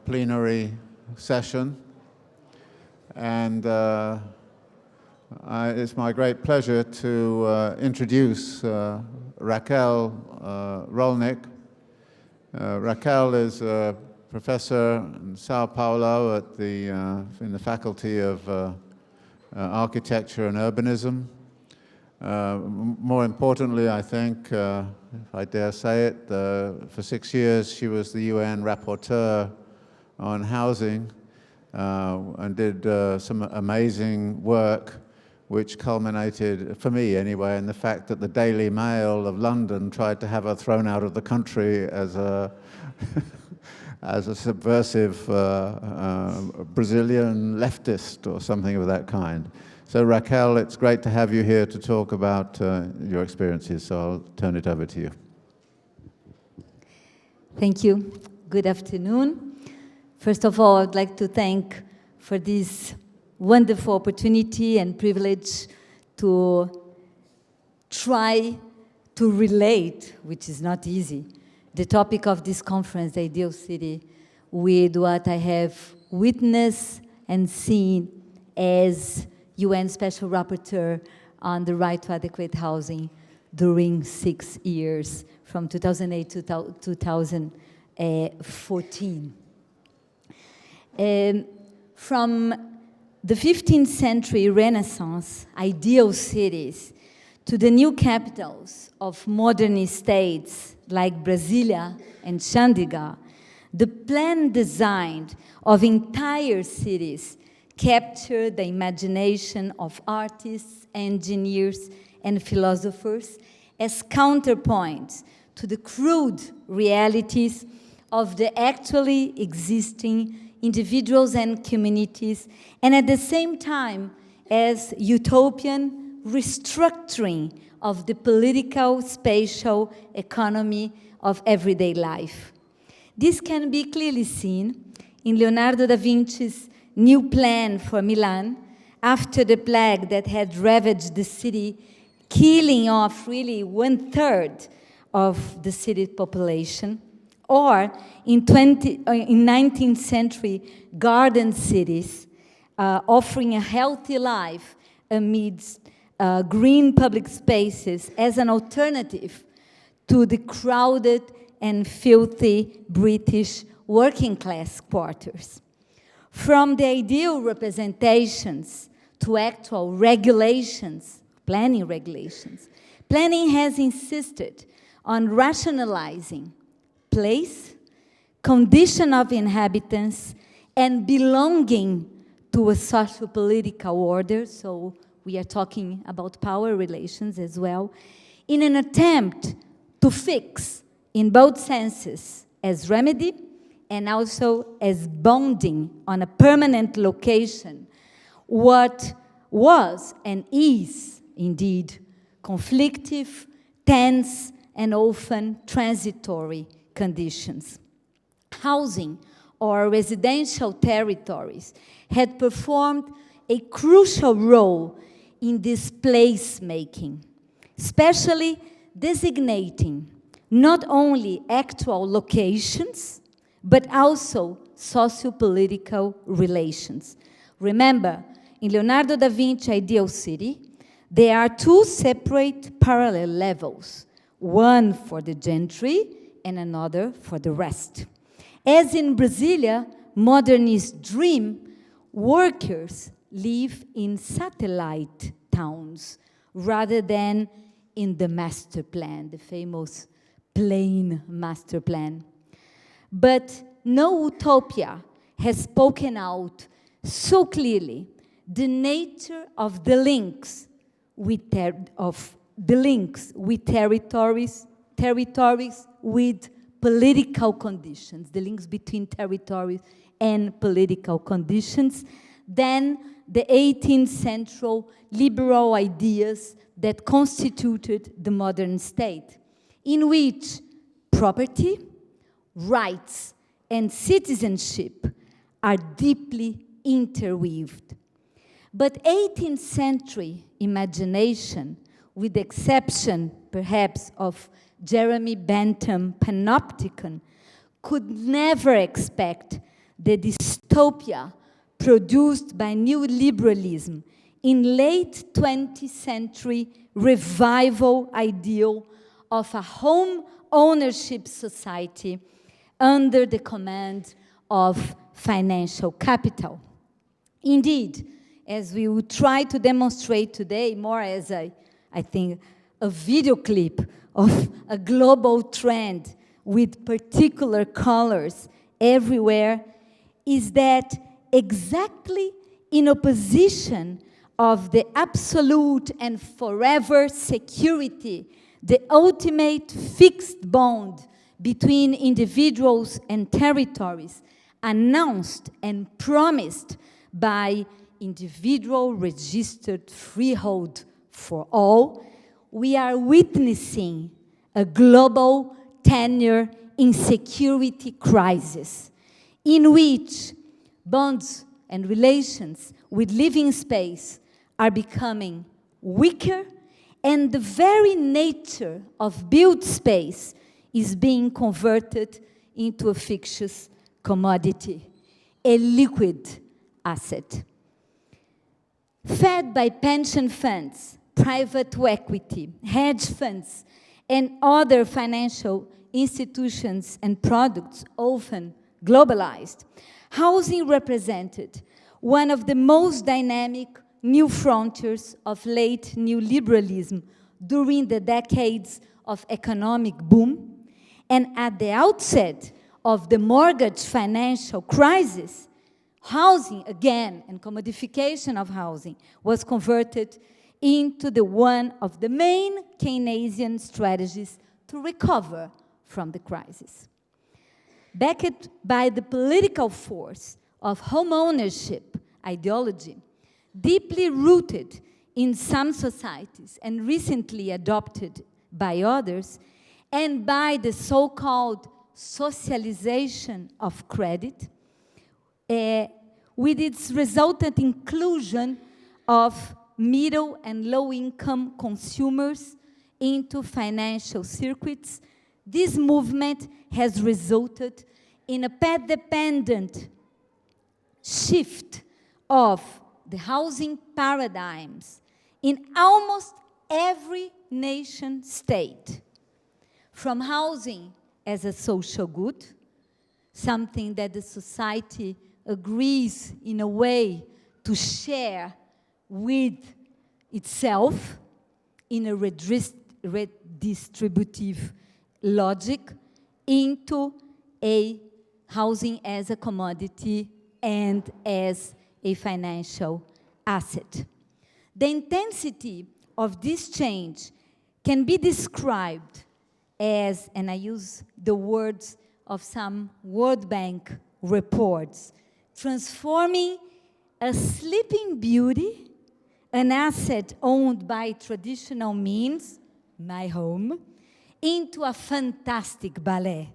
plenary session, and it's my great pleasure to introduce Raquel Rolnik. Raquel is a professor in Sao Paulo at in the Faculty of Architecture and Urbanism. More importantly, I think, if I dare say it, for 6 years she was the UN rapporteur on housing and did some amazing work which culminated, for me anyway, in the fact that the Daily Mail of London tried to have her thrown out of the country as a as a subversive Brazilian leftist or something of that kind. So Raquel, it's great to have you here to talk about your experiences, so I'll turn it over to you. Thank you. Good afternoon. First of all, I'd like to thank for this wonderful opportunity and privilege to try to relate, which is not easy, the topic of this conference, the Ideal City, with what I have witnessed and seen as UN Special Rapporteur on the right to adequate housing during 6 years, from 2008 to 2014. From the 15th century Renaissance ideal cities to the new capitals of modern states like Brasilia and Chandigarh, the plan designed of entire cities captured the imagination of artists, engineers, and philosophers as counterpoints to the crude realities of the actually existing individuals and communities, and at the same time as utopian restructuring of the political, spatial economy of everyday life. This can be clearly seen in Leonardo da Vinci's new plan for Milan after the plague that had ravaged the city, killing off really 1/3 of the city's population, or in 19th century garden cities, offering a healthy life amidst green public spaces as an alternative to the crowded and filthy British working class quarters. From the ideal representations to actual regulations, planning regulations, planning has insisted on rationalizing place, condition of inhabitants, and belonging to a socio-political order, so we are talking about power relations as well, in an attempt to fix, in both senses, as remedy and also as bonding on a permanent location, what was and is indeed conflictive, tense, and often transitory conditions. Housing or residential territories had performed a crucial role in this place-making, especially designating not only actual locations, but also socio-political relations. Remember, in Leonardo da Vinci Ideal City, there are two separate parallel levels, one for the gentry and another for the rest. As in Brasilia, modernist dream, workers live in satellite towns rather than in the master plan, the famous plain master plan. But no utopia has spoken out so clearly the nature of the links with territories, with political conditions, the links between territories and political conditions, than the 18th century liberal ideas that constituted the modern state, in which property, rights, and citizenship are deeply interweaved. But 18th century imagination, with the exception, perhaps, of Jeremy Bentham Panopticon, could never expect the dystopia produced by neoliberalism in late 20th century revival ideal of a home ownership society under the command of financial capital. Indeed, as we will try to demonstrate today, more as I think, a video clip of a global trend with particular colors everywhere, is that exactly in opposition of the absolute and forever security, the ultimate fixed bond between individuals and territories, announced and promised by individual registered freehold for all, we are witnessing a global tenure insecurity crisis in which bonds and relations with living space are becoming weaker, and the very nature of built space is being converted into a fictitious commodity, a liquid asset. Fed by pension funds, private equity, hedge funds, and other financial institutions and products, often globalized, housing represented one of the most dynamic new frontiers of late neoliberalism during the decades of economic boom, and at the outset of the mortgage financial crisis, housing, again, and commodification of housing was converted into one of the main Keynesian strategies to recover from the crisis. Backed by the political force of home ownership ideology, deeply rooted in some societies and recently adopted by others, and by the so-called socialization of credit, with its resultant inclusion of middle and low-income consumers into financial circuits, this movement has resulted in a path-dependent shift of the housing paradigms in almost every nation state, from housing as a social good, something that the society agrees in a way to share with itself in a redistributive logic, into a housing as a commodity and as a financial asset. The intensity of this change can be described as, and I use the words of some World Bank reports, transforming a sleeping beauty, an asset owned by traditional means, my home, into a fantastic ballet,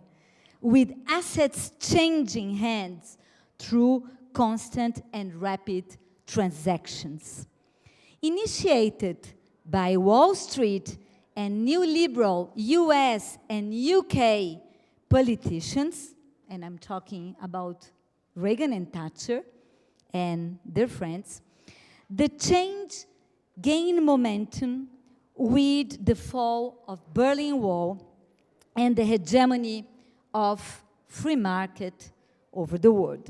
with assets changing hands through constant and rapid transactions. Initiated by Wall Street and neoliberal US and UK politicians, and I'm talking about Reagan and Thatcher and their friends, the change gained momentum with the fall of Berlin Wall and the hegemony of free market over the world.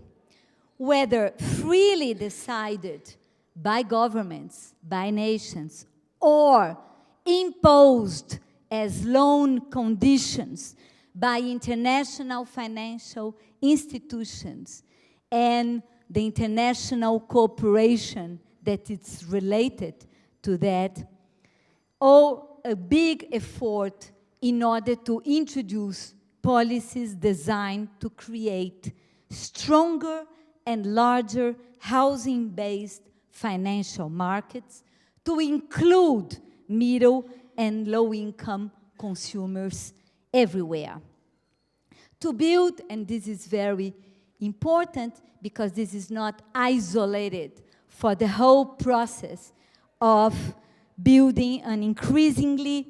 Whether freely decided by governments, by nations, or imposed as loan conditions by international financial institutions and the international cooperation that is related to that, or a big effort in order to introduce policies designed to create stronger and larger housing-based financial markets to include middle and low-income consumers everywhere. To build, and this is very important because this is not isolated for the whole process of building an increasingly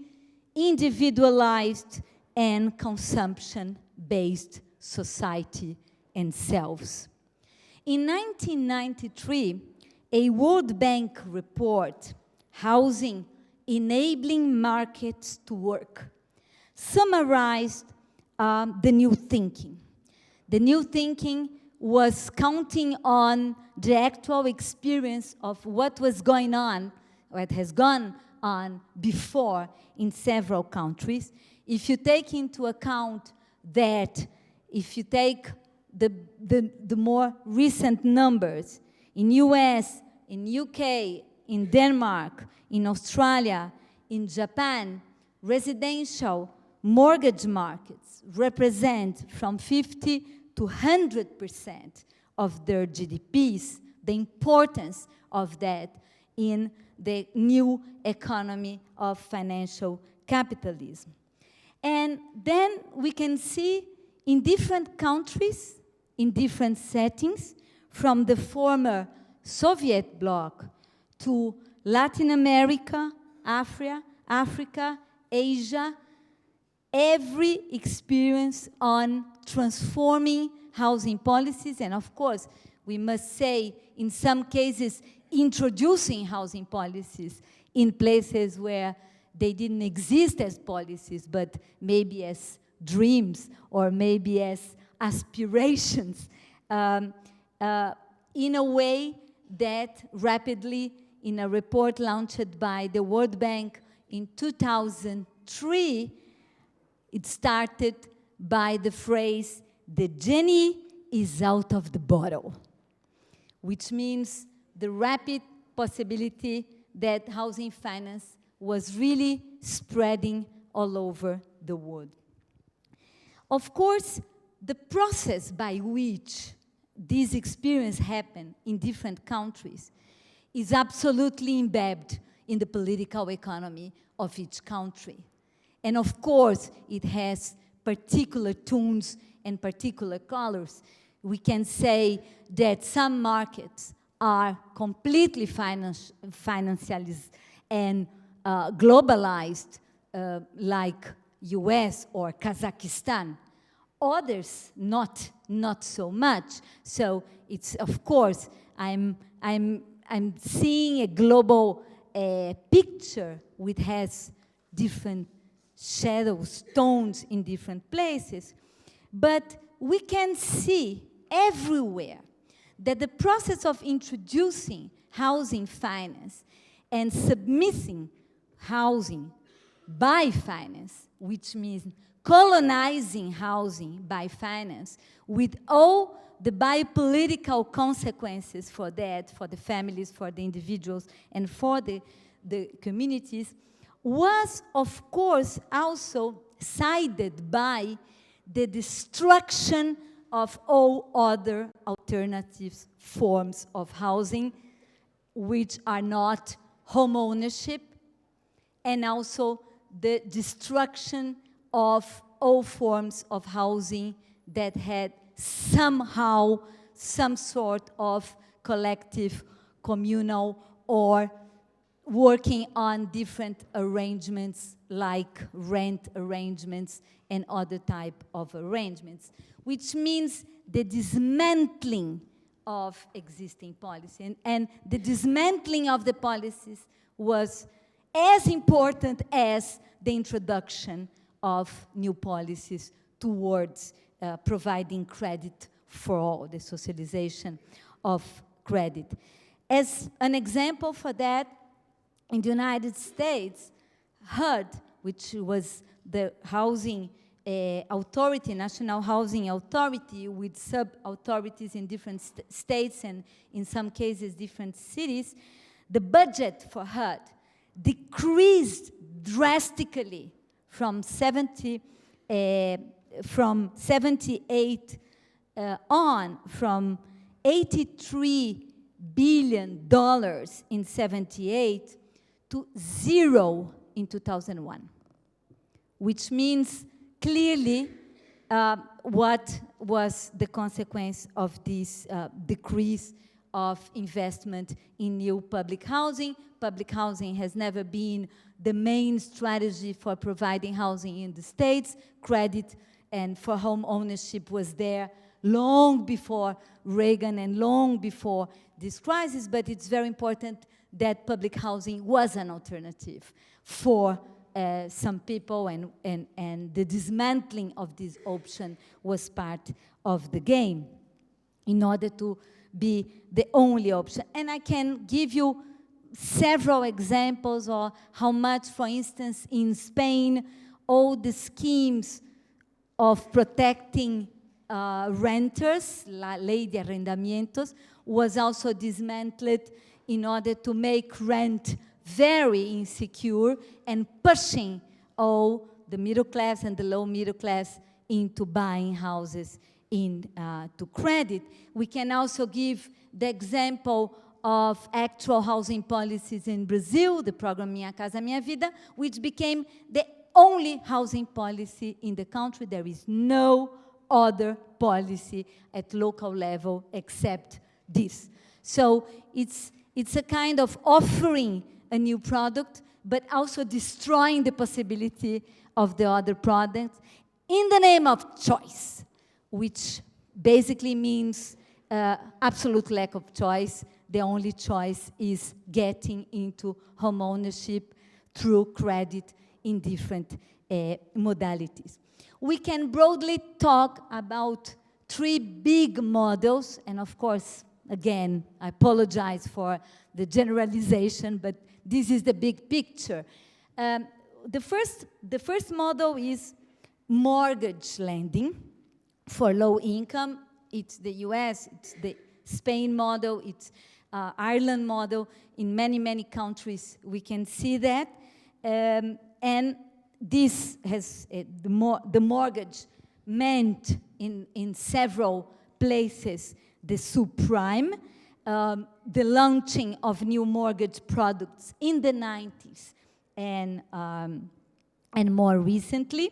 individualized and consumption-based society and selves. In 1993, a World Bank report, Housing Enabling Markets to Work, summarized the new thinking. The new thinking was counting on the actual experience of what was going on, what has gone on before in several countries. If you take into account that, if you take the more recent numbers, in US, in UK, in Denmark, in Australia, in Japan, residential mortgage markets represent from 50 to 100% of their GDPs, the importance of that in the new economy of financial capitalism. And then we can see in different countries, in different settings, from the former Soviet bloc to Latin America, Africa, Asia, every experience on transforming housing policies, and of course, we must say, in some cases, introducing housing policies in places where they didn't exist as policies, but maybe as dreams or maybe as aspirations, in a way that rapidly, in a report launched by the World Bank in 2003, it started by the phrase, "The genie is out of the bottle," which means the rapid possibility that housing finance was really spreading all over the world. Of course, the process by which this experience happened in different countries is absolutely embedded in the political economy of each country. And of course, it has particular tones and particular colors. We can say that some markets are completely financialized and globalized, like US or Kazakhstan. Others, not so much. So it's, of course, I'm seeing a global picture which has different shadows, tones in different places. But we can see everywhere that the process of introducing housing finance and submitting housing by finance, which means colonizing housing by finance, with all the biopolitical consequences for that, for the families, for the individuals, and for the communities, was, of course, also sided by the destruction of all other alternative forms of housing, which are not home ownership, and also the destruction of all forms of housing that had somehow some sort of collective, communal, or working on different arrangements like rent arrangements and other type of arrangements, which means the dismantling of existing policy. And the dismantling of the policies was as important as the introduction of new policies towards providing credit for all, the socialization of credit. As an example for that, in the United States, HUD, which was the housing authority, National Housing Authority, with sub-authorities in different states and in some cases different cities, the budget for HUD decreased drastically from 78 from $83 billion in 78 to 0 in 2001, which means clearly what was the consequence of this decrease of investment in new public housing. Public housing has never been the main strategy for providing housing in the States. Credit and for home ownership was there long before Reagan and long before this crisis, but it's very important that public housing was an alternative for some people, and the dismantling of this option was part of the game in order to be the only option. And I can give you several examples of how much, for instance, in Spain, all the schemes of protecting renters, la ley de arrendamientos, was also dismantled in order to make rent very insecure and pushing all the middle class and the low middle class into buying houses to credit. We can also give the example of actual housing policies in Brazil, the program Minha Casa Minha Vida, which became the only housing policy in the country. There is no other policy at local level except this. So it's a kind of offering a new product, but also destroying the possibility of the other products in the name of choice, which basically means absolute lack of choice. The only choice is getting into home ownership through credit in different modalities. We can broadly talk about 3 big models, and of course, again, I apologize for the generalization, but this is the big picture. The first model is mortgage lending for low income. It's the US, it's the Spain model, it's Ireland model. In many, many countries, we can see that. And this has, the mortgage meant in several places the subprime, the launching of new mortgage products in the 90s and more recently,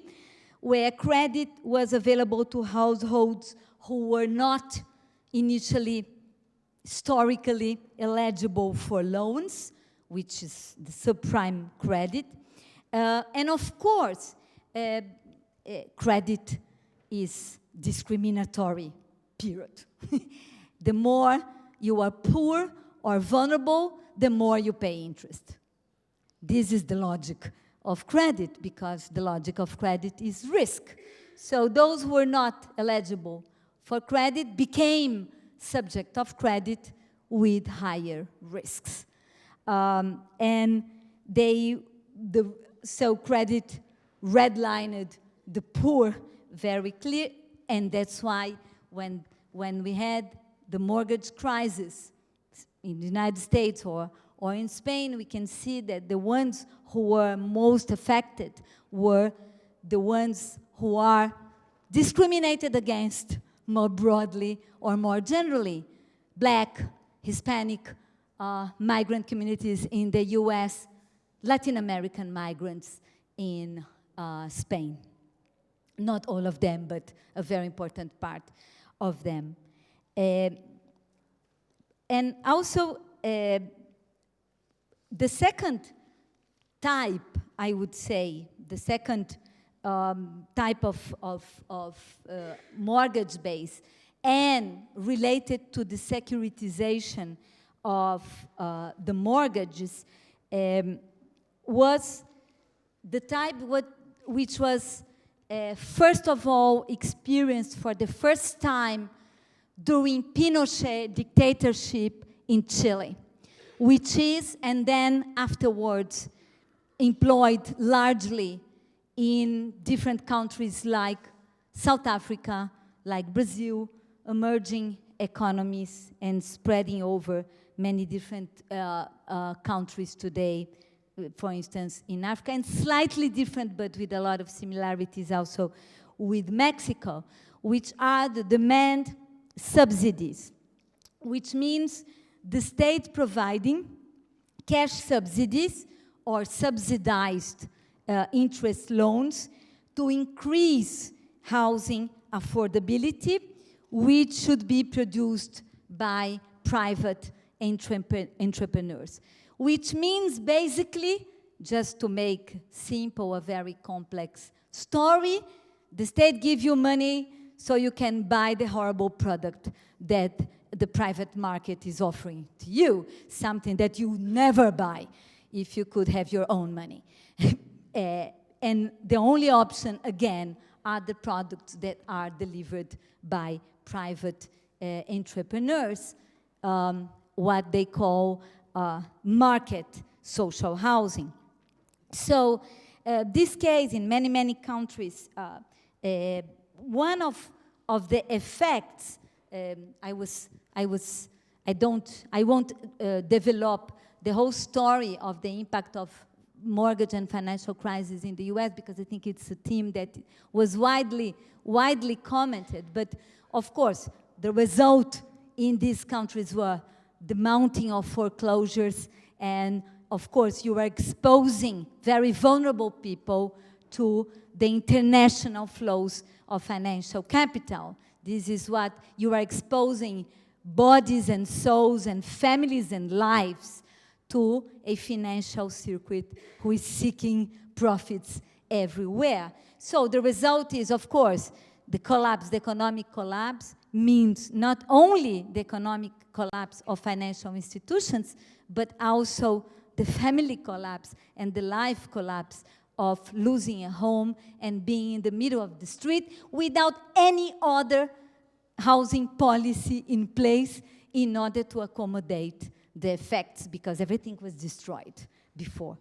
where credit was available to households who were not initially historically eligible for loans, which is the subprime credit. And of course, credit is discriminatory, period. The more you are poor or vulnerable, the more you pay interest. This is the logic of credit, because the logic of credit is risk. So those who were not eligible for credit became subject of credit with higher risks. So credit redlined the poor very clear, and that's why when we had the mortgage crisis in the United States or in Spain, we can see that the ones who were most affected were the ones who are discriminated against more broadly or more generally. Black, Hispanic, migrant communities in the US, Latin American migrants in Spain. Not all of them, but a very important part of them. And also, the second type, I would say, the second type of mortgage base and related to the securitization of the mortgages was the type which was first of all experienced for the first time during Pinochet dictatorship in Chile, which is, and then afterwards, employed largely in different countries like South Africa, like Brazil, emerging economies, and spreading over many different countries today, for instance, in Africa, and slightly different, but with a lot of similarities also with Mexico, which are the demand subsidies, which means the state providing cash subsidies or subsidized interest loans to increase housing affordability, which should be produced by private entrepreneurs. Which means basically, just to make simple a very complex story, the state gives you money so you can buy the horrible product that the private market is offering to you, something that you never buy if you could have your own money. And the only option, again, are the products that are delivered by private entrepreneurs, what they call market social housing. So this case, in many, many countries, one of the effects, I won't develop the whole story of the impact of mortgage and financial crisis in the US, because I think it's a theme that was widely commented. But of course, the result in these countries were the mounting of foreclosures, and of course, you are exposing very vulnerable people to the international flows of financial capital. This is what you are exposing: bodies and souls and families and lives to a financial circuit who is seeking profits everywhere. So the result is, of course, the collapse, the economic collapse, means not only the economic collapse of financial institutions, but also the family collapse and the life collapse of losing a home and being in the middle of the street without any other housing policy in place in order to accommodate the effects, because everything was destroyed before.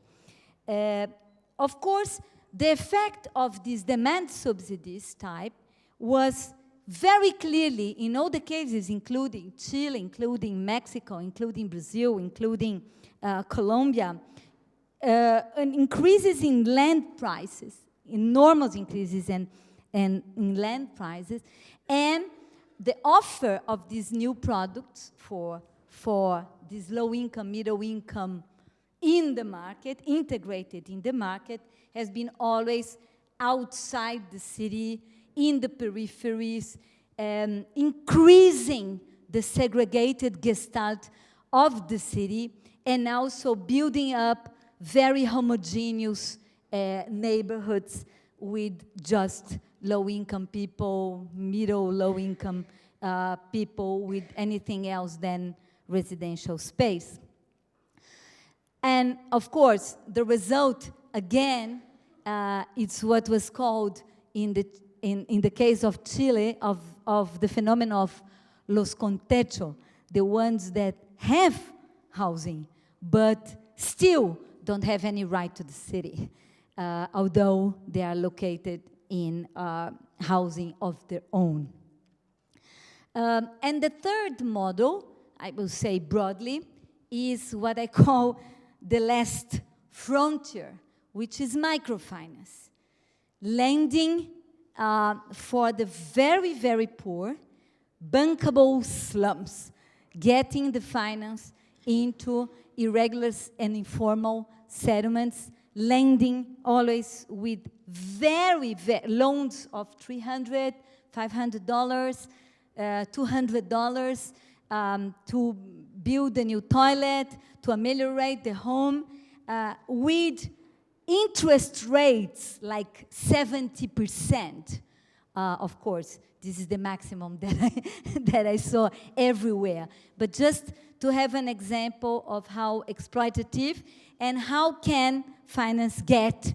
Of course, the effect of these demand subsidies type was very clearly, in all the cases, including Chile, including Mexico, including Brazil, including Colombia, increases in land prices, enormous increases in land prices, and the offer of these new products for this low-income, middle-income in the market, integrated in the market, has been always outside the city, in the peripheries, increasing the segregated gestalt of the city, and also building up very homogeneous neighborhoods with just low-income people, middle, low-income people with anything else than residential space. And of course, the result, again, it's what was called in the case of Chile, of the phenomenon of los con techo, the ones that have housing, but still don't have any right to the city, although they are located in housing of their own. And the third model, I will say broadly, is what I call the last frontier, which is microfinance. Lending for the very, very poor, bankable slums, getting the finance into irregular and informal settlements, lending always with very loans of $300, $500, $200 to build a new toilet, to ameliorate the home, with interest rates like 70%. Of course, this is the maximum that I saw everywhere. But just to have an example of how exploitative and how can finance get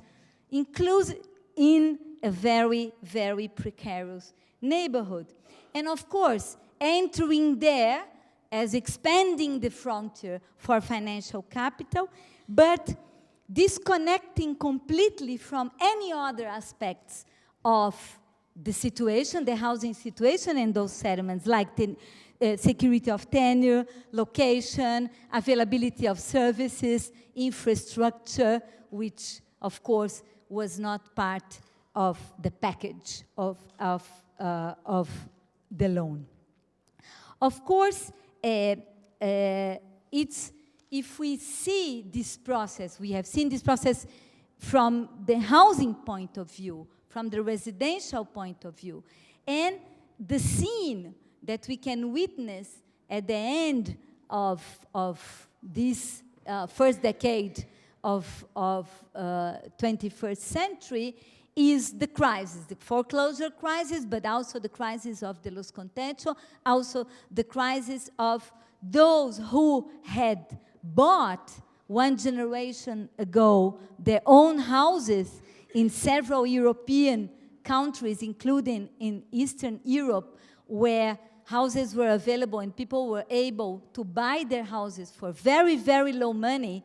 included in a very, very precarious neighborhood. And of course, entering there as expanding the frontier for financial capital, but disconnecting completely from any other aspects of the situation, the housing situation in those settlements, like the security of tenure, location, availability of services, infrastructure, which, of course, was not part of the package of the loan. Of course, if we see this process, we have seen this process from the housing point of view, from the residential point of view, and the scene that we can witness at the end of this first decade of 21st century is the crisis, the foreclosure crisis, but also the crisis of the Los Contentos, also the crisis of those who had bought one generation ago their own houses in several European countries, including in Eastern Europe, where houses were available and people were able to buy their houses for very, very low money,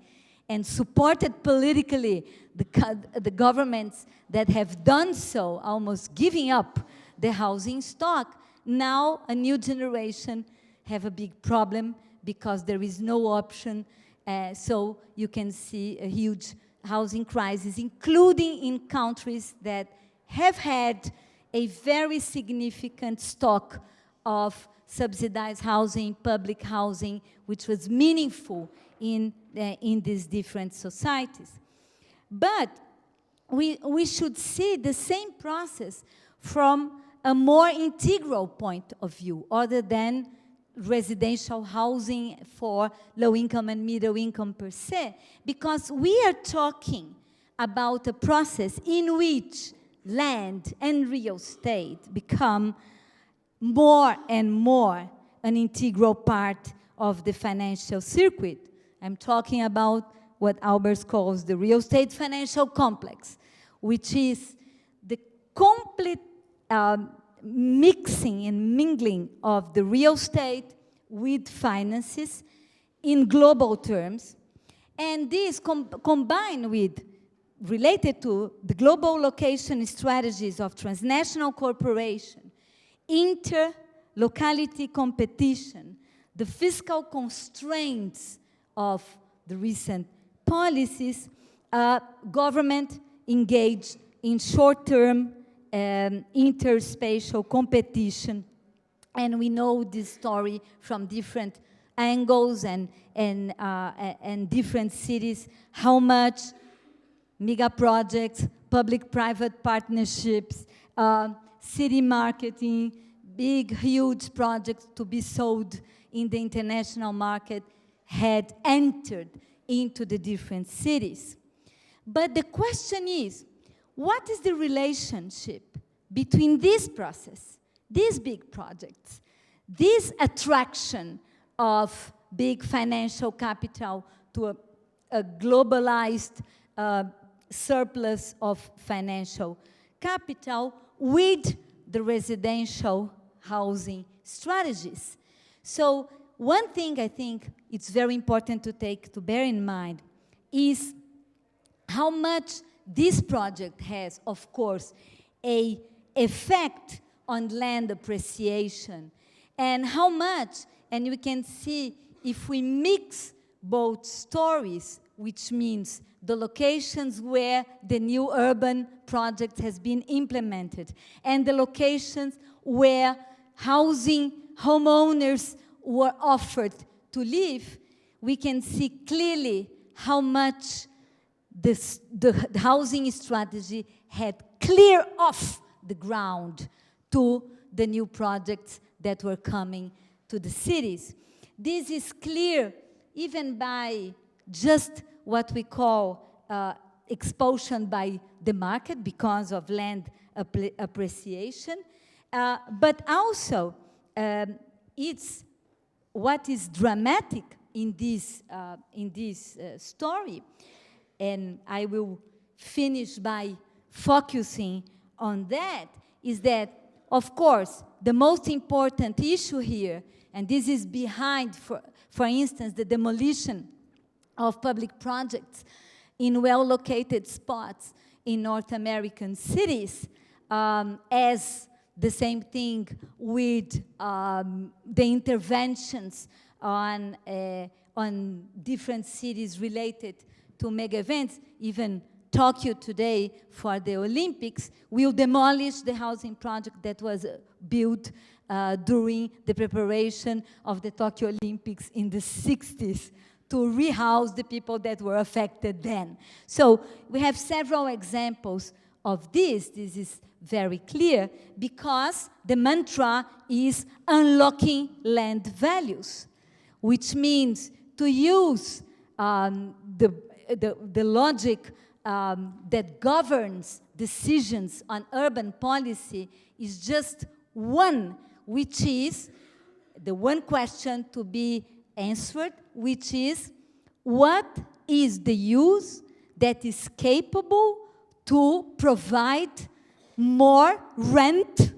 and supported politically the governments that have done so, almost giving up the housing stock. Now a new generation have a big problem because there is no option. So you can see a huge housing crisis, including in countries that have had a very significant stock of subsidized housing, public housing, which was meaningful in these different societies. But we should see the same process from a more integral point of view, other than residential housing for low income and middle income per se, because we are talking about a process in which land and real estate become more and more an integral part of the financial circuit. I'm talking about what Albers calls the real estate financial complex, which is the complete mixing and mingling of the real estate with finances in global terms, and this combined with, related to the global location strategies of transnational corporation, inter-locality competition, the fiscal constraints of the recent policies, government engaged in short-term interspatial competition. And we know this story from different angles and different cities, how much mega projects, public-private partnerships, city marketing, big, huge projects to be sold in the international market had entered into the different cities. But the question is, what is the relationship between this process, these big projects, this attraction of big financial capital to a globalized surplus of financial capital with the residential housing strategies? So one thing I think it's very important to bear in mind is how much this project has, of course, an effect on land appreciation, and how much, and we can see if we mix both stories, which means the locations where the new urban project has been implemented, and the locations where housing homeowners were offered to live, we can see clearly how much the housing strategy had cleared off the ground to the new projects that were coming to the cities. This is clear even by just what we call expulsion by the market because of land appreciation, but also it's what is dramatic in this story, and I will finish by focusing on that, is that, of course, the most important issue here, and this is behind, for instance, the demolition of public projects in well-located spots in North American cities, as the same thing with the interventions on different cities related to mega events. Even Tokyo today, for the Olympics, will demolish the housing project that was built during the preparation of the Tokyo Olympics in the 60s to rehouse the people that were affected then. So we have several examples of this. This is very clear because the mantra is unlocking land values, which means to use the logic that governs decisions on urban policy is just one, which is the one question to be answered, which is, what is the use that is capable to provide more rent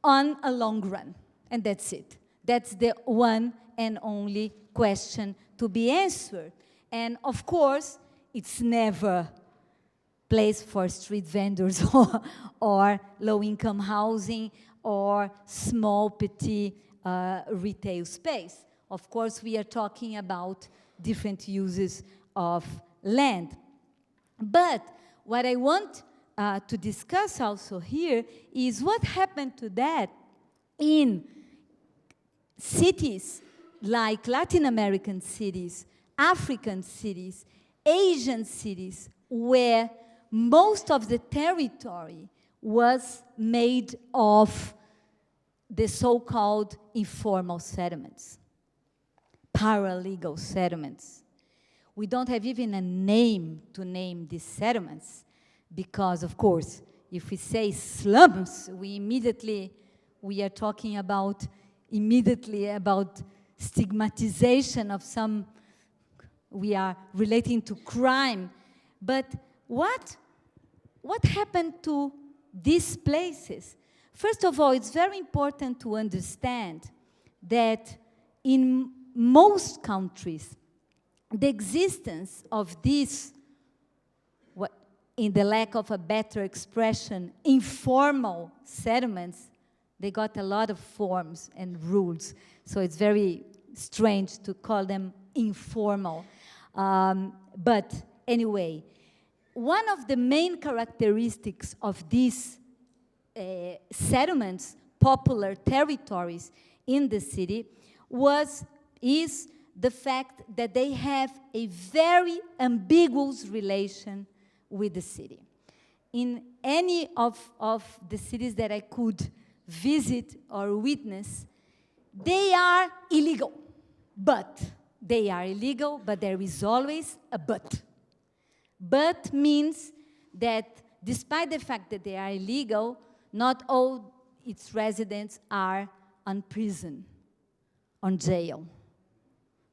on a long run? And that's it. That's the one and only question to be answered. And of course, it's never place for street vendors or low-income housing or small, petit retail space. Of course, we are talking about different uses of land. But what I want to discuss also here is what happened to that in cities like Latin American cities, African cities, Asian cities, where most of the territory was made of the so-called informal settlements, paralegal settlements. We don't have even a name to name these settlements because, of course, if we say slums, we are talking about immediately about stigmatization of some, we are relating to crime. But what happened to these places? First of all, it's very important to understand that in most countries, the existence of these, in the lack of a better expression, informal settlements, they got a lot of forms and rules. So it's very strange to call them informal. But anyway, one of the main characteristics of these settlements, popular territories in the city, is the fact that they have a very ambiguous relation with the city. In any of the cities that I could visit or witness, they are illegal. But they are illegal, but there is always a but. But means that despite the fact that they are illegal, not all its residents are on prison, on jail.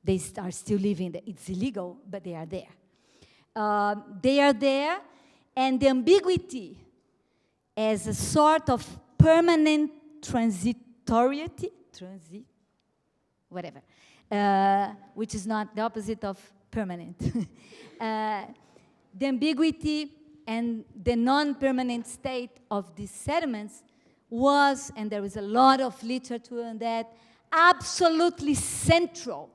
They are still living there. It's illegal, but they are there. They are there, and the ambiguity as a sort of permanent transitoriety, which is not the opposite of permanent. The ambiguity and the non-permanent state of these settlements was, and there is a lot of literature on that, absolutely central,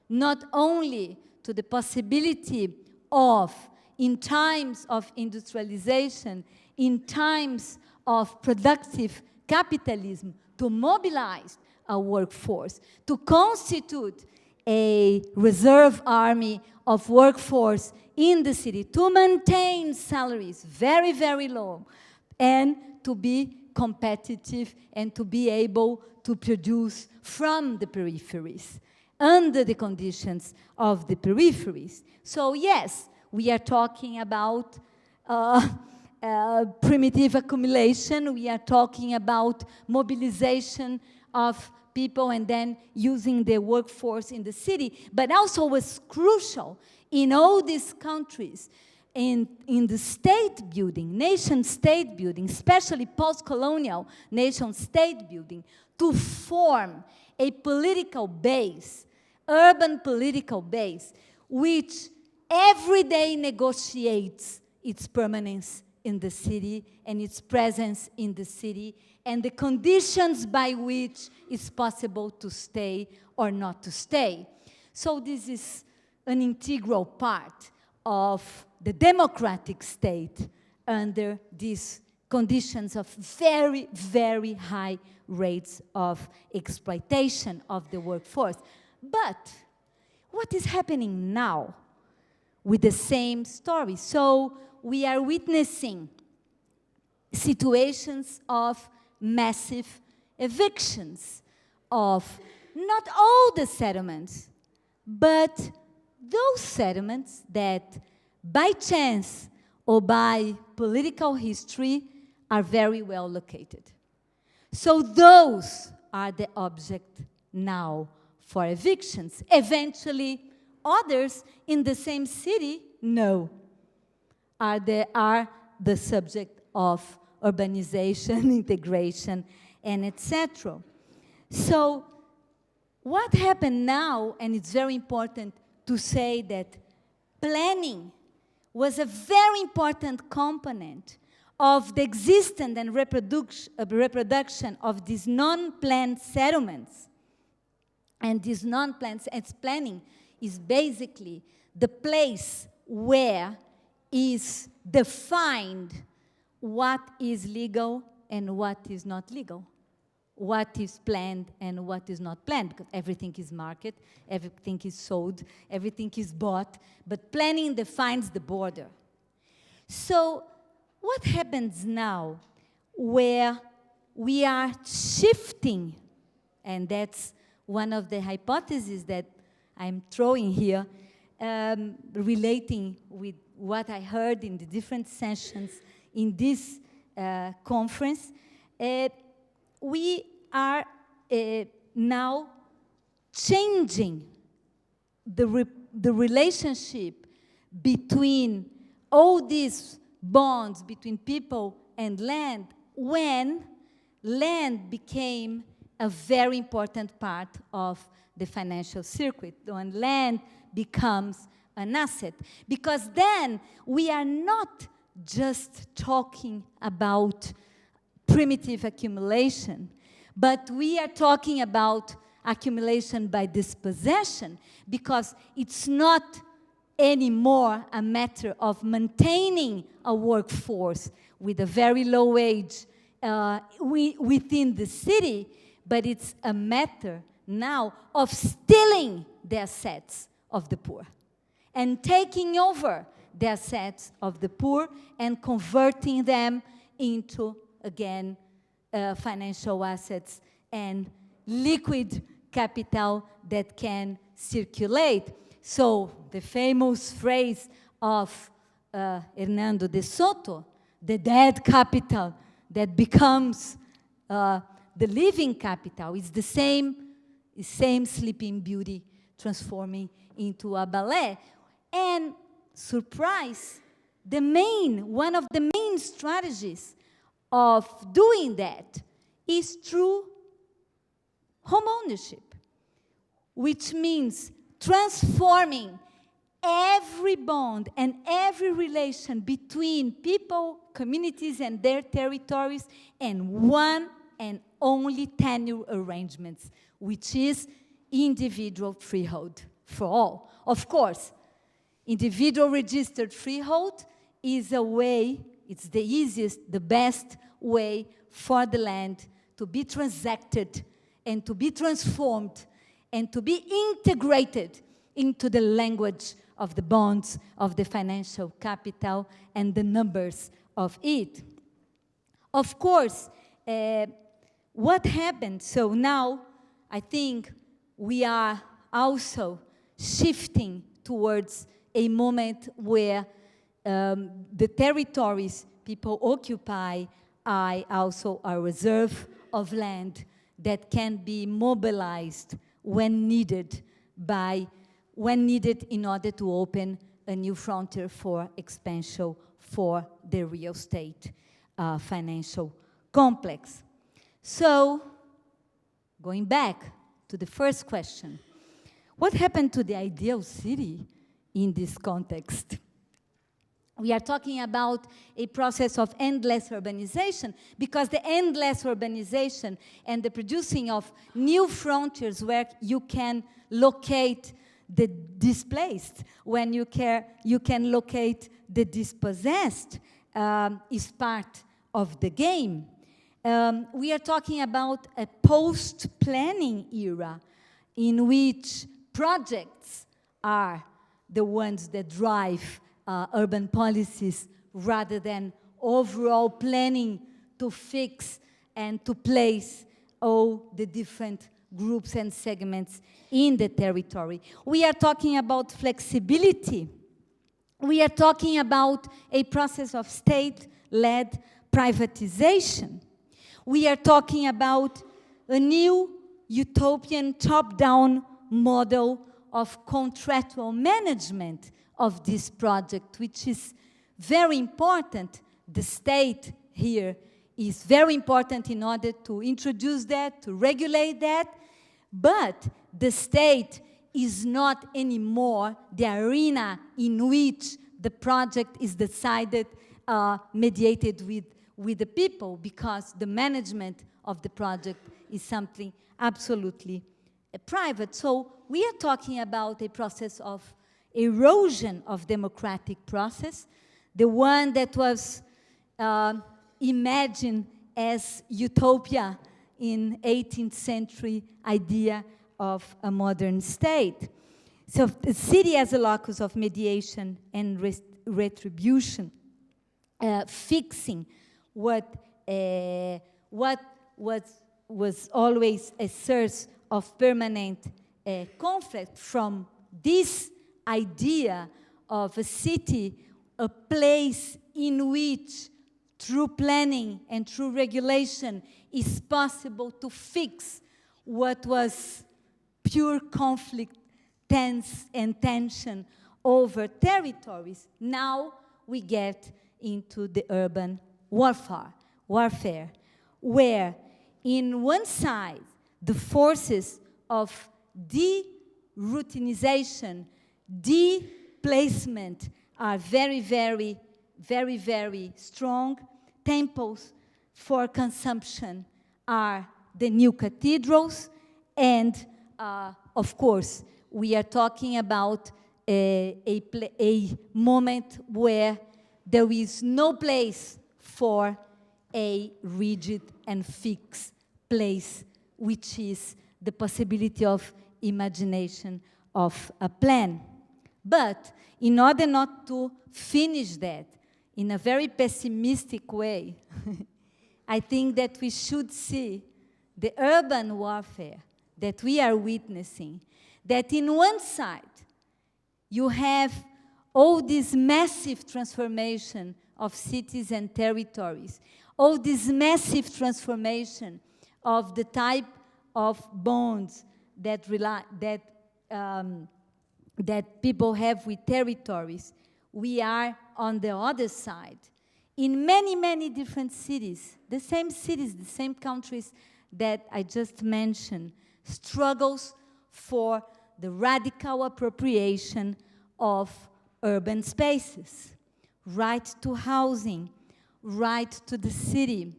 not only to the possibility of, in times of industrialization, in times of productive capitalism, to mobilize a workforce, to constitute a reserve army of workforce in the city, to maintain salaries very, very low, and to be competitive and to be able to produce from the peripheries, under the conditions of the peripheries. So yes, we are talking about primitive accumulation, we are talking about mobilization of people and then using the workforce in the city, but also was crucial in all these countries, in the state building, nation-state building, especially post-colonial nation-state building, to form a political base, urban political base, which every day negotiates its permanence in the city and its presence in the city and the conditions by which it's possible to stay or not to stay. So this is an integral part of the democratic state under these conditions of very, very high rates of exploitation of the workforce. But what is happening now with the same story? So we are witnessing situations of massive evictions of not all the settlements, but those settlements that by chance or by political history are very well located. So those are the object now for evictions. Eventually, others in the same city, no, are the subject of urbanization, integration, and etc. So what happened now, and it's very important to say that planning was a very important component of the existence and reproduction of these non-planned settlements. And these non-planned planning is basically the place where is defined what is legal and what is not legal, what is planned and what is not planned, because everything is market, everything is sold, everything is bought, but planning defines the border. So what happens now where we are shifting, and that's one of the hypotheses that I'm throwing here, relating with what I heard in the different sessions in this conference, we are now changing the relationship between all these bonds between people and land when land became a very important part of the financial circuit, when land becomes an asset. Because then we are not just talking about primitive accumulation, but we are talking about accumulation by dispossession, because it's not anymore a matter of maintaining a workforce with a very low wage within the city, but it's a matter now of stealing the assets of the poor and taking over the assets of the poor and converting them into, again, financial assets and liquid capital that can circulate. So the famous phrase of Hernando de Soto, the dead capital that becomes the living capital, is the same Sleeping Beauty transforming into a ballet. And surprise, one of the main strategies of doing that is through home ownership, which means transforming every bond and every relation between people, communities, and their territories, and one and only tenure arrangements, which is individual freehold for all. Of course, individual registered freehold is a way, it's the easiest, the best way for the land to be transacted and to be transformed and to be integrated into the language of the bonds, of the financial capital, and the numbers of it. Of course, what happened? So now, I think we are also shifting towards a moment where the territories people occupy are also a reserve of land that can be mobilized when needed in order to open a new frontier for expansion for the real estate financial complex. So, going back to the first question, what happened to the ideal city in this context? We are talking about a process of endless urbanization, because the endless urbanization and the producing of new frontiers where you can locate the displaced, when you can locate the dispossessed, is part of the game. We are talking about a post-planning era in which projects are the ones that drive urban policies rather than overall planning to fix and to place all the different groups and segments in the territory. We are talking about flexibility we are talking about a process of state-led privatization. We are talking about a new utopian top-down model of contractual management of this project, which is very important. The state here is very important in order to introduce that, to regulate that, but the state is not anymore the arena in which the project is decided, mediated with the people, because the management of the project is something absolutely private. So we are talking about a process of erosion of democratic process, the one that was imagined as utopia in 18th century idea of a modern state. So the city as a locus of mediation and retribution, fixing what was always a source of permanent conflict, from this idea of a city, a place in which through planning and through regulation is possible to fix what was pure conflict, tense and tension over territories. Now we get into the urban warfare, where in one side, the forces of de-routinization, de-placement are very, very, very, very strong. Temples for consumption are the new cathedrals, and of course, we are talking about a moment where there is no place for a rigid and fixed place, which is the possibility of imagination of a plan. But in order not to finish that in a very pessimistic way, I think that we should see the urban warfare that we are witnessing, that in one side, you have all this massive transformation of cities and territories, all this massive transformation of the type of bonds that people have with territories. We are on the other side. In many, many different cities, the same countries that I just mentioned, struggles for the radical appropriation of urban spaces, right to housing, right to the city,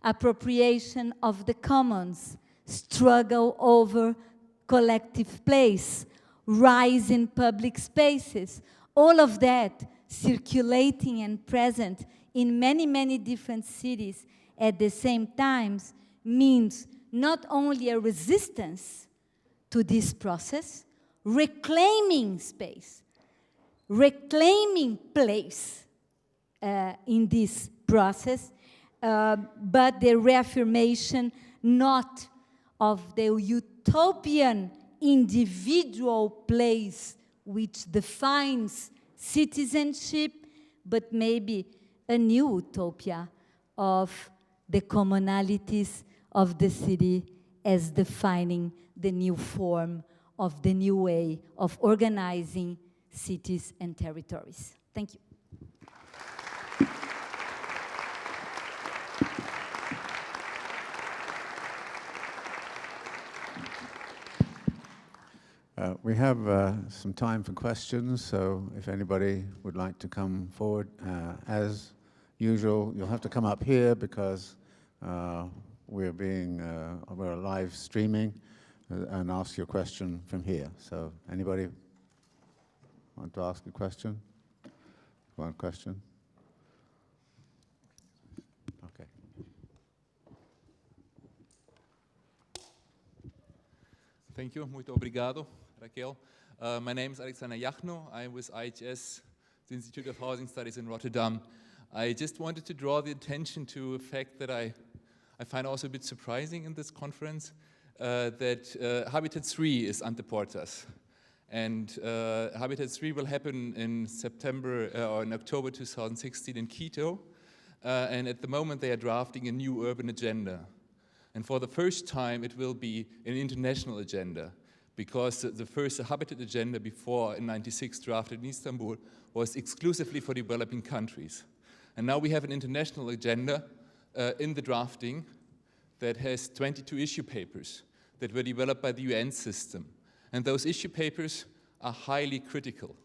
appropriation of the commons, struggle over collective place, rise in public spaces, all of that circulating and present in many, many different cities at the same time means not only a resistance to this process, reclaiming space, reclaiming place in this process, but the reaffirmation not of the utopian individual place which defines citizenship, but maybe a new utopia of the commonalities of the city as defining the new form of the new way of organizing cities and territories. Thank you. We have some time for questions, so if anybody would like to come forward, as usual, you'll have to come up here because we're live streaming and ask your question from here. So anybody want to ask a question? One question? Okay. Thank you. Muito obrigado, Raquel. My name is Alexander Yachno. I'm with IHS, the Institute of Housing Studies in Rotterdam. I just wanted to draw the attention to a fact that I find also a bit surprising in this conference, that Habitat 3 is ante portas. And Habitat 3 will happen in September or in October 2016 in Quito. And at the moment they are drafting a new urban agenda. And for the first time it will be an international agenda, because the first Habitat agenda before in '96 drafted in Istanbul was exclusively for developing countries. And now we have an international agenda in the drafting that has 22 issue papers that were developed by the UN system. And those issue papers are highly critical.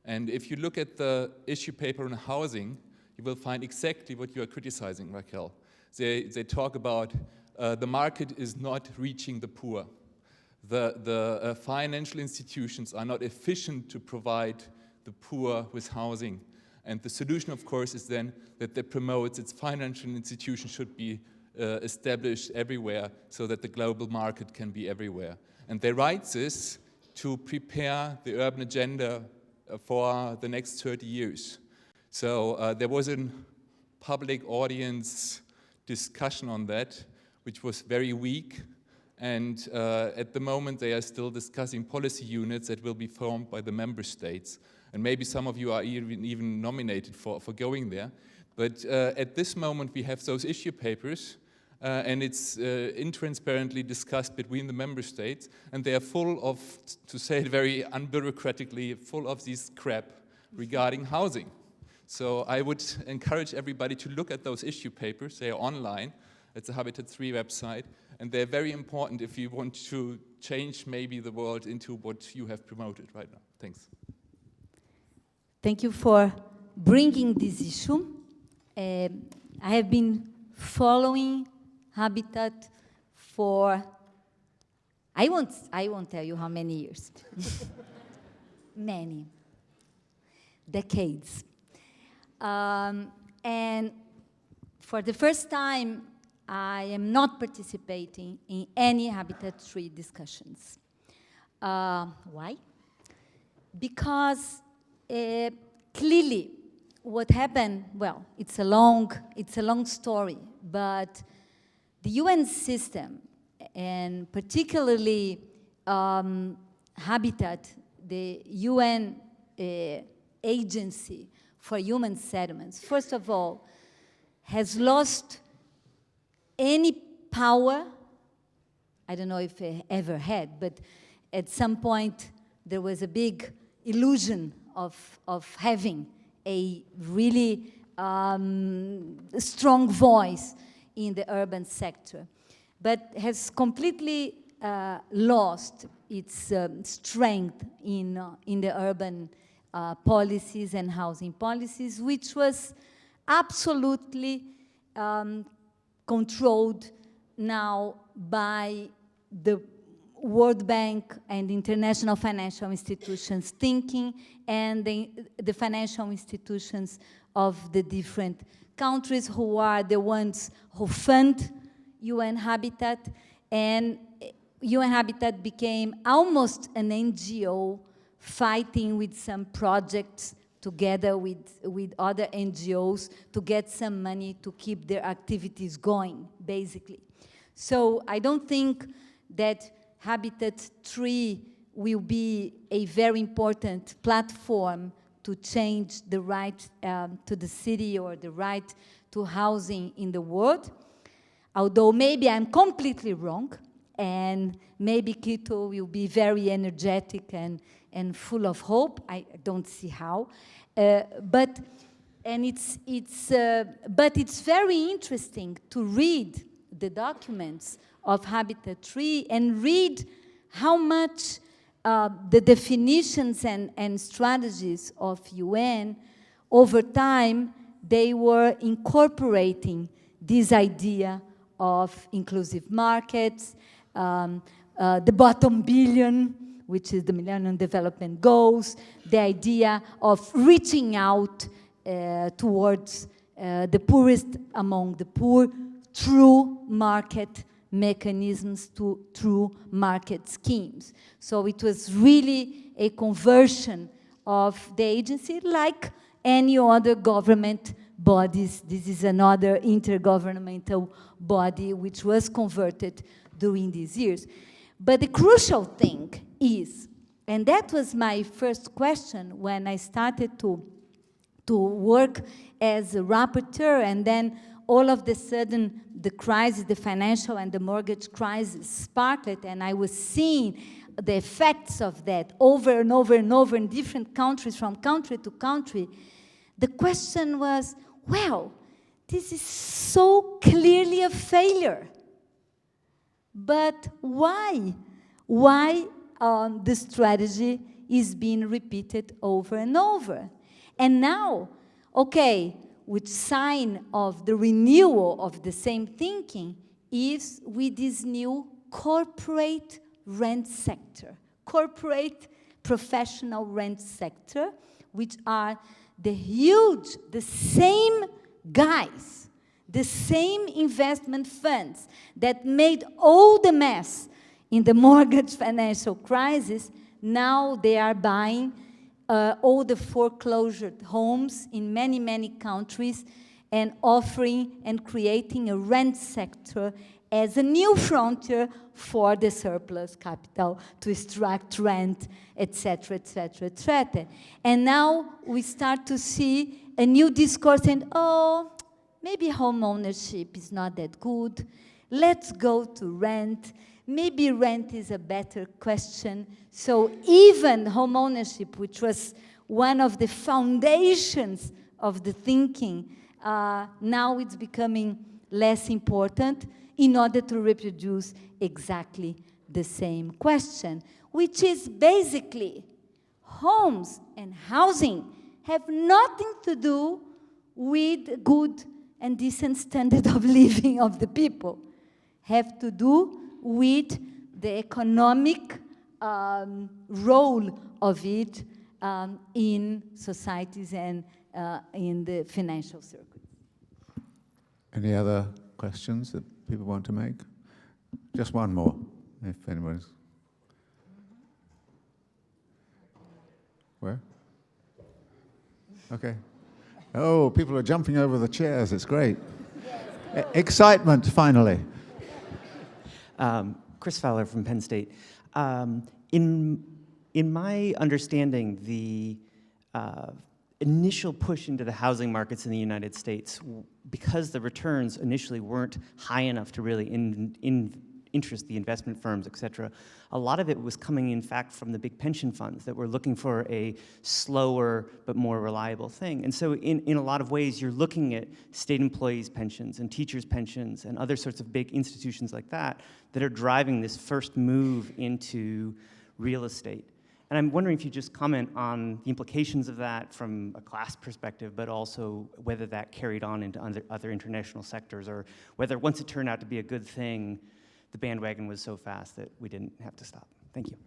And if you look at the issue paper on housing, you will find exactly what you are criticizing, Raquel. They talk about the market is not reaching the poor. The financial institutions are not efficient to provide the poor with housing. And the solution, of course, is then that they promote its financial institutions should be established everywhere so that the global market can be everywhere. And they write this to prepare the urban agenda for the next 30 years. So there was a public audience discussion on that, which was very weak. And at the moment, they are still discussing policy units that will be formed by the member states. And maybe some of you are even nominated for going there. But at this moment, we have those issue papers, and it's intransparently discussed between the member states. And they are full of, to say it very unbureaucratically, full of this crap regarding housing. So I would encourage everybody to look at those issue papers. They are online. It's the Habitat 3 website. And they're very important if you want to change maybe the world into what you have promoted right now. Thanks. Thank you for bringing this issue. I have been following Habitat for, I won't tell you how many years. Many. Decades. And for the first time, I am not participating in any Habitat 3 discussions. Why? Because clearly what happened, well, it's a long story, but the UN system, and particularly Habitat, the UN agency for human settlements, first of all, has lost any power. I don't know if it ever had, but at some point there was a big illusion of having a really strong voice in the urban sector, but has completely lost its strength in the urban policies and housing policies, which was absolutely controlled now by the World Bank and international financial institutions thinking, and the financial institutions of the different countries who are the ones who fund UN Habitat. And UN Habitat became almost an NGO fighting with some projects together with other NGOs to get some money to keep their activities going, basically. So I don't think that Habitat 3 will be a very important platform to change the right to the city or the right to housing in the world. Although maybe I'm completely wrong, and maybe Quito will be very energetic and full of hope. I don't see how. But it's very interesting to read the documents of Habitat 3 and read how much the definitions and strategies of UN, over time, they were incorporating this idea of inclusive markets, the bottom billion, which is the Millennium Development Goals, the idea of reaching out towards the poorest among the poor through market mechanisms, through market schemes. So it was really a conversion of the agency like any other government bodies. This is another intergovernmental body which was converted during these years. But the crucial thing is And that was my first question when I started to work as a rapporteur, and then all of a sudden the crisis, the financial and the mortgage crisis sparkled, and I was seeing the effects of that over and over and over in different countries, from country to country. The question was, well, this is so clearly a failure. But why? Why the strategy is being repeated over and over? And now, okay, which sign of the renewal of the same thinking is with this new corporate rent sector, corporate professional rent sector, which are the same guys, the same investment funds that made all the mess in the mortgage financial crisis. Now they are buying all the foreclosed homes in many, many countries and offering and creating a rent sector as a new frontier for the surplus capital to extract rent, etc., etc., etc. And now we start to see a new discourse, and oh, maybe home ownership is not that good. Let's go to rent. Maybe rent is a better question. So even home ownership, which was one of the foundations of the thinking, now it's becoming less important in order to reproduce exactly the same question, which is basically homes and housing have nothing to do with good and decent standard of living of the people, have to do with the economic role of it in societies and in the financial circuit. Any other questions that people want to make? Just one more, if anybody's. Where? Okay. Oh, people are jumping over the chairs. It's great. Excitement, finally. Chris Fowler from Penn State. In my understanding, the initial push into the housing markets in the United States, because the returns initially weren't high enough to really interest the investment firms, et cetera, a lot of it was coming, in fact, from the big pension funds that were looking for a slower but more reliable thing. And so in a lot of ways, you're looking at state employees' pensions and teachers' pensions and other sorts of big institutions like that that are driving this first move into real estate. And I'm wondering if you just comment on the implications of that from a class perspective, but also whether that carried on into other international sectors, or whether once it turned out to be a good thing, the bandwagon was so fast that we didn't have to stop. Thank you.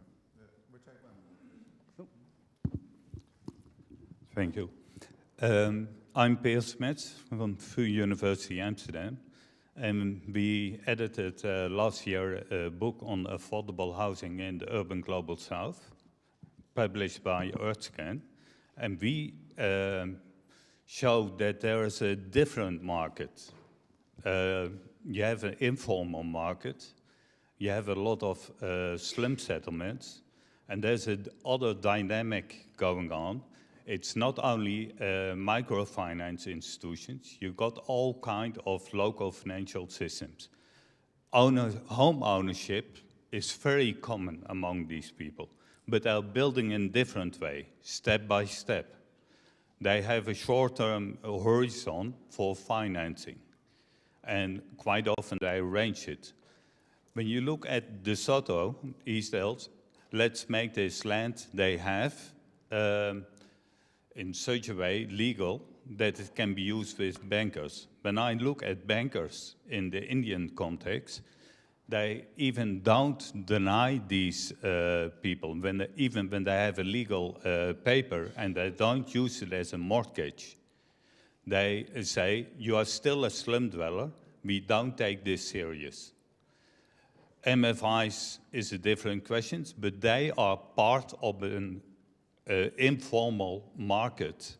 Thank you. I'm Peer Smets from VU University Amsterdam, and we edited last year a book on affordable housing in the urban global south, published by EarthScan, and we showed that there is a different market. You have an informal market, you have a lot of slum settlements, and there's another dynamic going on. It's not only microfinance institutions, you've got all kinds of local financial systems. Home ownership is very common among these people, but they're building in a different way, step by step. They have a short-term horizon for financing, and quite often they arrange it. When you look at DeSoto, East Elms, let's make this land they have in such a way legal that it can be used with bankers. When I look at bankers in the Indian context, they even don't deny these people, even when they have a legal paper and they don't use it as a mortgage. They say, you are still a slum dweller, we don't take this serious. MFIs is a different question, but they are part of an informal market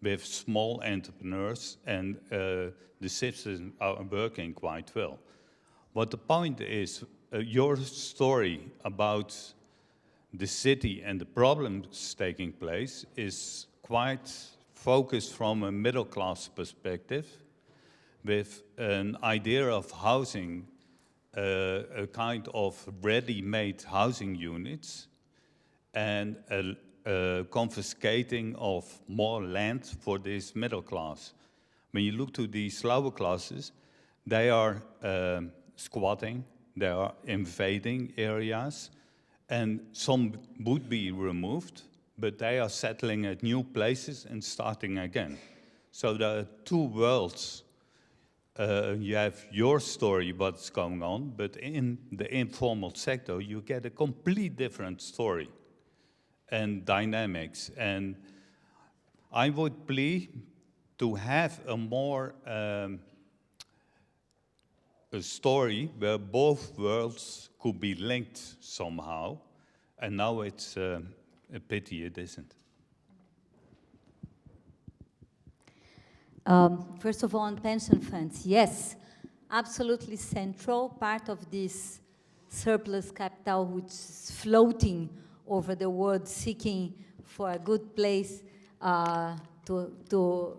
with small entrepreneurs, and the systems are working quite well. But the point is, your story about the city and the problems taking place is quite focused from a middle class perspective, with an idea of housing, a kind of ready-made housing units, and a confiscating of more land for this middle class. When you look to these lower classes, they are squatting, they are invading areas, and some would be removed, but they are settling at new places and starting again. So there are two worlds. You have your story, what's going on, but in the informal sector, you get a complete different story and dynamics. And I would plea to have a more a story where both worlds could be linked somehow, and now it's a pity it isn't. First of all, on pension funds, yes, absolutely central, part of this surplus capital which is floating over the world, seeking for a good place to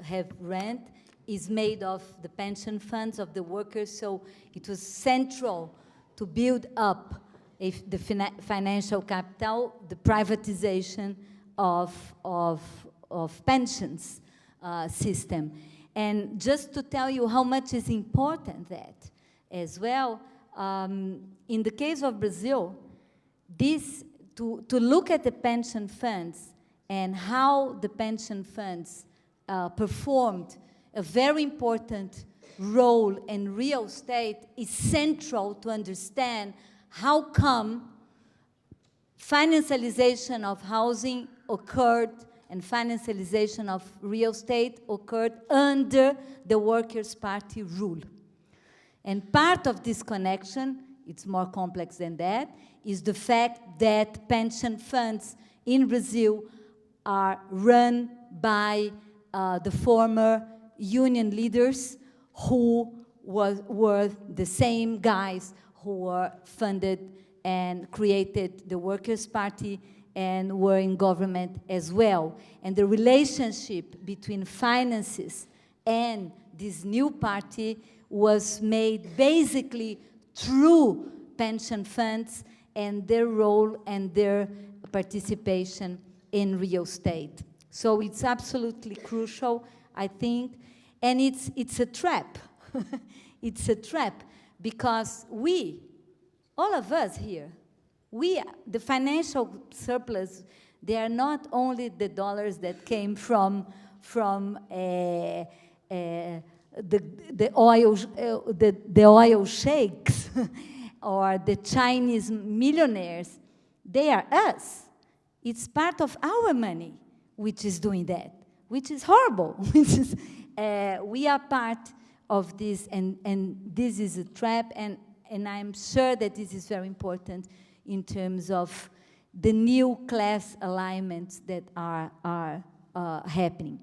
have rent, is made of the pension funds of the workers. So it was central to build up the financial capital, the privatization of pensions system. And just to tell you how much is important that as well, in the case of Brazil, this to look at the pension funds and how the pension funds performed a very important role in real estate is central to understand how come financialization of housing occurred and financialization of real estate occurred under the Workers' Party rule. And part of this connection, it's more complex than that, is the fact that pension funds in Brazil are run by the former union leaders who were the same guys who were funded and created the Workers' Party and were in government as well. And the relationship between finances and this new party was made basically through pension funds and their role and their participation in real estate. So it's absolutely crucial, I think, and it's a trap. It's a trap because we, all of us here, the financial surplus, they are not only the dollars that came from the oil sheikhs or the Chinese millionaires. They are us. It's part of our money which is doing that, which is horrible. We are part of this, and this is a trap, and I'm sure that this is very important in terms of the new class alignments that are happening.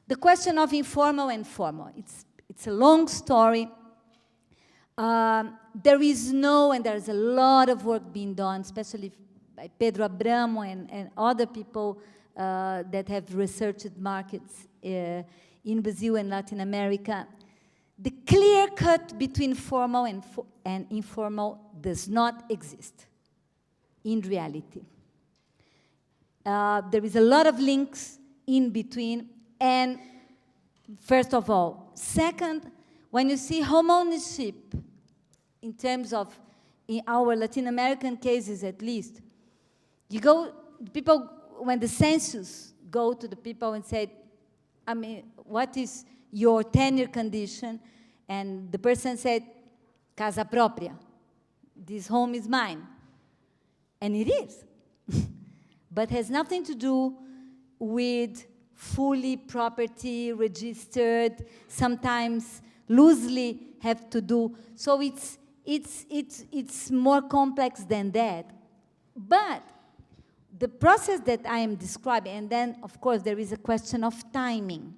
The question of informal and formal, it's a long story. There's a lot of work being done, especially by Pedro Abramo and other people that have researched markets in Brazil and Latin America. The clear cut between formal and informal does not exist in reality. There is a lot of links in between, and first of all. Second, when you see home ownership, in terms of, in our Latin American cases at least, when the census go to the people and say, I mean, what is your tenure condition? And the person said, casa propria, this home is mine. And it is. But has nothing to do with fully property registered, sometimes loosely have to do. So it's more complex than that. But the process that I am describing, and then, of course, there is a question of timing.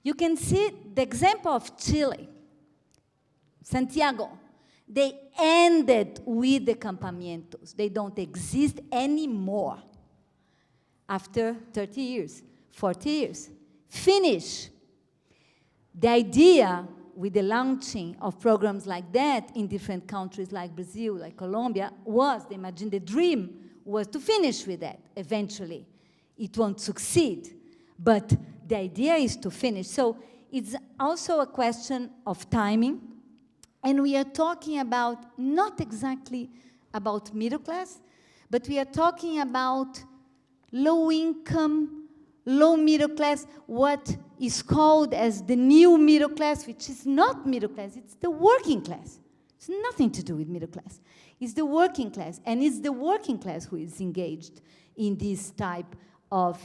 You can see the example of Chile, Santiago. They ended with the campamentos. They don't exist anymore. After 30 years, 40 years. Finish. The idea with the launching of programs like that in different countries like Brazil, like Colombia, was, the dream was to finish with that eventually. It won't succeed, but the idea is to finish. So it's also a question of timing, and we are talking about, not exactly about middle class, but we are talking about low income, low middle class, what is called as the new middle class, which is not middle class, it's the working class. It's nothing to do with middle class. It's the working class, and it's the working class who is engaged in this type of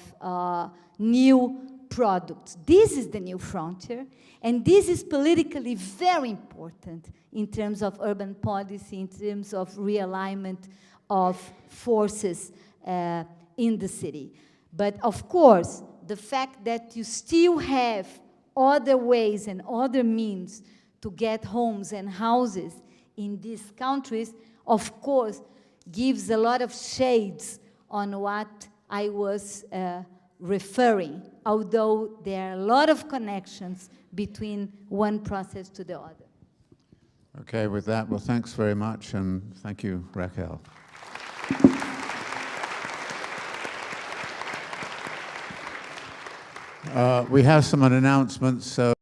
new products. This is the new frontier, and this is politically very important in terms of urban policy, in terms of realignment of forces in the city. But of course, the fact that you still have other ways and other means to get homes and houses in these countries, of course, gives a lot of shades on what I was referring, although there are a lot of connections between one process to the other. Okay, with that, well, thanks very much, and thank you, Raquel. We have some announcements. So